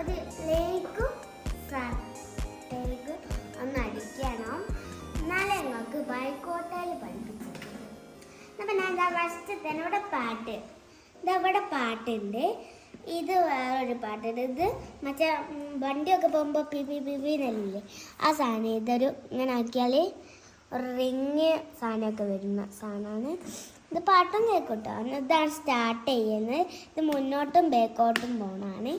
ഒരു ലേക്കും ഒന്ന് അടിക്കണം. എന്നാലേ ഞങ്ങൾക്ക് ബൈക്കോട്ടയിൽ പഠിപ്പിച്ചു. അപ്പം ഞാൻ എന്താ ഫസ്റ്റ് തന്നെ ഇവിടെ പാട്ടുണ്ട്. ഇത് വേറൊരു പാട്ടുണ്ട്. ഇത് മറ്റേ വണ്ടിയൊക്കെ പോകുമ്പോൾ പിന്നല്ലേ ആ സാധനം. ഇതൊരു ഇങ്ങനെ ആക്കിയാൽ ഒരു റിങ് സാധനമൊക്കെ വരുന്ന സാധനമാണ്. ഇത് പാട്ടും കേൾക്കട്ടോ. ഇതാണ് സ്റ്റാർട്ട് ചെയ്യുന്നത്. ഇത് മുന്നോട്ടും ബാക്കോട്ടും പോകണമാണ്.